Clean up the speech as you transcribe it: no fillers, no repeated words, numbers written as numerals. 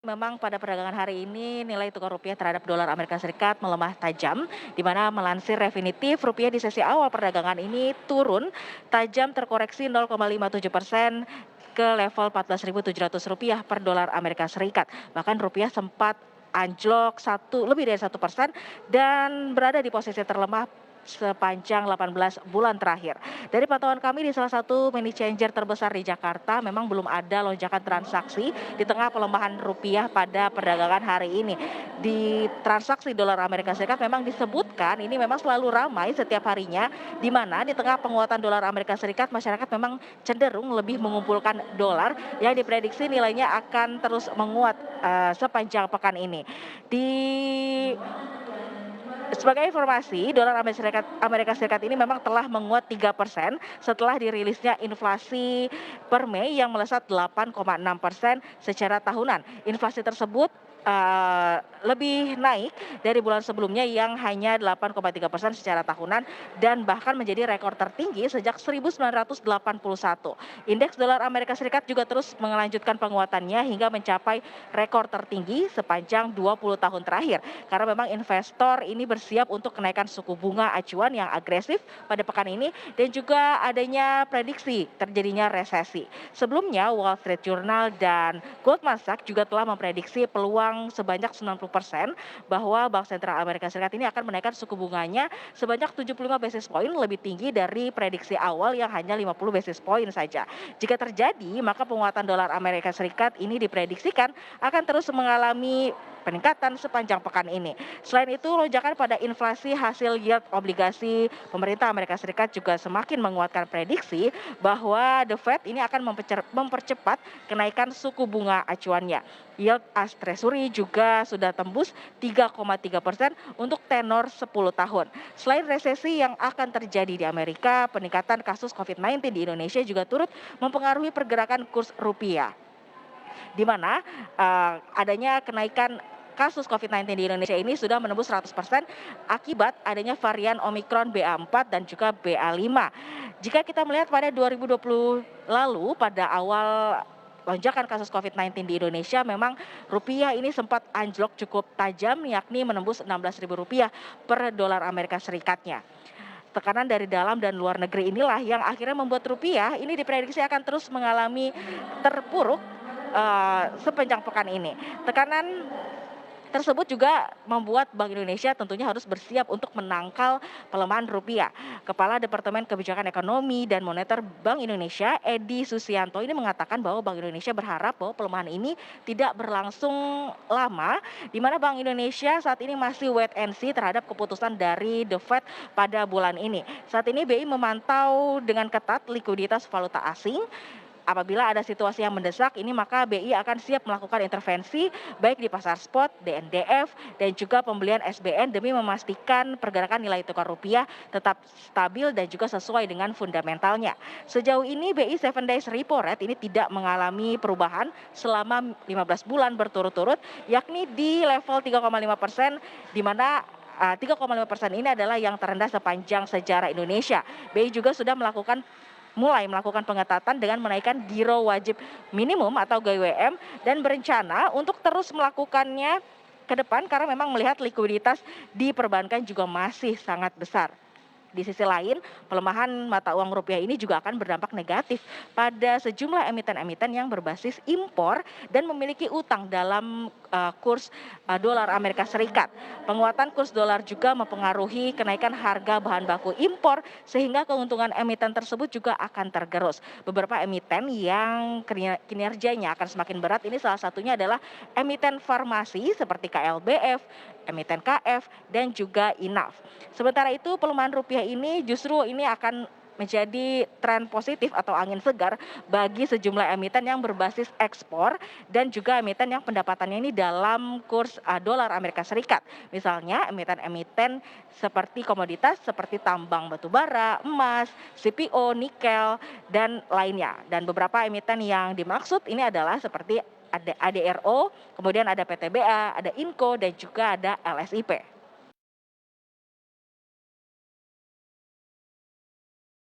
Memang pada perdagangan hari ini nilai tukar rupiah terhadap dolar Amerika Serikat melemah tajam, di mana melansir Refinitiv, rupiah di sesi awal perdagangan ini turun tajam terkoreksi 0,57% ke level Rp14.700 per dolar Amerika Serikat. Bahkan rupiah sempat anjlok lebih dari 1% dan berada di posisi terlemah sepanjang 18 bulan terakhir. Dari pantauan kami di salah satu money changer terbesar di Jakarta, memang belum ada lonjakan transaksi di tengah pelemahan rupiah pada perdagangan hari ini. Di transaksi dolar Amerika Serikat memang disebutkan ini memang selalu ramai setiap harinya, di mana di tengah penguatan dolar Amerika Serikat masyarakat memang cenderung lebih mengumpulkan dolar yang diprediksi nilainya akan terus menguat sepanjang pekan ini. Di Sebagai informasi, dolar Amerika Serikat ini memang telah menguat 3% setelah dirilisnya inflasi per Mei yang melesat 8,6% secara tahunan. Inflasi tersebut lebih naik dari bulan sebelumnya yang hanya 8,3% secara tahunan dan bahkan menjadi rekor tertinggi sejak 1981. Indeks dolar Amerika Serikat juga terus melanjutkan penguatannya hingga mencapai rekor tertinggi sepanjang 20 tahun terakhir. Karena memang investor ini bersiap untuk kenaikan suku bunga acuan yang agresif pada pekan ini dan juga adanya prediksi terjadinya resesi. Sebelumnya Wall Street Journal dan Goldman Sachs juga telah memprediksi peluang sebanyak 90% bahwa Bank Sentral Amerika Serikat ini akan menaikkan suku bunganya sebanyak 75 basis point lebih tinggi dari prediksi awal yang hanya 50 basis point saja. Jika terjadi, maka penguatan dolar Amerika Serikat ini diprediksikan akan terus mengalami peningkatan sepanjang pekan ini. Selain itu, lonjakan pada inflasi hasil yield obligasi pemerintah Amerika Serikat juga semakin menguatkan prediksi bahwa The Fed ini akan mempercepat kenaikan suku bunga acuannya. Yield as Treasury juga sudah tembus 3,3% untuk tenor 10 tahun. Selain resesi yang akan terjadi di Amerika, peningkatan kasus COVID-19 di Indonesia juga turut mempengaruhi pergerakan kurs rupiah, di mana adanya kenaikan kasus COVID-19 di Indonesia ini sudah menembus 100% akibat adanya varian Omikron BA4 dan juga BA5. Jika kita melihat pada 2020 lalu, pada awal lonjakan kasus COVID-19 di Indonesia, memang rupiah ini sempat anjlok cukup tajam, yakni menembus Rp16.000 per dolar Amerika Serikatnya. Tekanan dari dalam dan luar negeri inilah yang akhirnya membuat rupiah ini diprediksi akan terus mengalami terpuruk sepanjang pekan ini. Tekanan tersebut juga membuat Bank Indonesia tentunya harus bersiap untuk menangkal pelemahan rupiah. Kepala Departemen Kebijakan Ekonomi dan Moneter Bank Indonesia, Edi Susianto, ini mengatakan bahwa Bank Indonesia berharap bahwa pelemahan ini tidak berlangsung lama, di mana Bank Indonesia saat ini masih wait and see terhadap keputusan dari The Fed pada bulan ini. Saat ini BI memantau dengan ketat likuiditas valuta asing. Apabila ada situasi yang mendesak ini, maka BI akan siap melakukan intervensi baik di pasar spot, DNDF, dan juga pembelian SBN demi memastikan pergerakan nilai tukar rupiah tetap stabil dan juga sesuai dengan fundamentalnya. Sejauh ini BI 7 Days Repo Rate ini tidak mengalami perubahan selama 15 bulan berturut-turut, yakni di level 3,5%, di mana 3,5% ini adalah yang terendah sepanjang sejarah Indonesia. BI juga sudah mulai melakukan pengetatan dengan menaikkan giro wajib minimum atau GWM dan berencana untuk terus melakukannya ke depan karena memang melihat likuiditas di perbankan juga masih sangat besar. Di sisi lain, pelemahan mata uang rupiah ini juga akan berdampak negatif pada sejumlah emiten-emiten yang berbasis impor dan memiliki utang dalam kurs dolar Amerika Serikat. Penguatan kurs dolar juga mempengaruhi kenaikan harga bahan baku impor sehingga keuntungan emiten tersebut juga akan tergerus. Beberapa emiten yang kinerjanya akan semakin berat ini salah satunya adalah emiten farmasi seperti KLBF, emiten KF, dan juga INAF. Sementara itu pelemahan rupiah ini justru ini akan menjadi tren positif atau angin segar bagi sejumlah emiten yang berbasis ekspor dan juga emiten yang pendapatannya ini dalam kurs dolar Amerika Serikat. Misalnya emiten-emiten seperti komoditas seperti tambang batubara, emas, CPO, nikel, dan lainnya. Dan beberapa emiten yang dimaksud ini adalah seperti ada ADRO, kemudian ada PTBA, ada INCO, dan juga ada LSIP.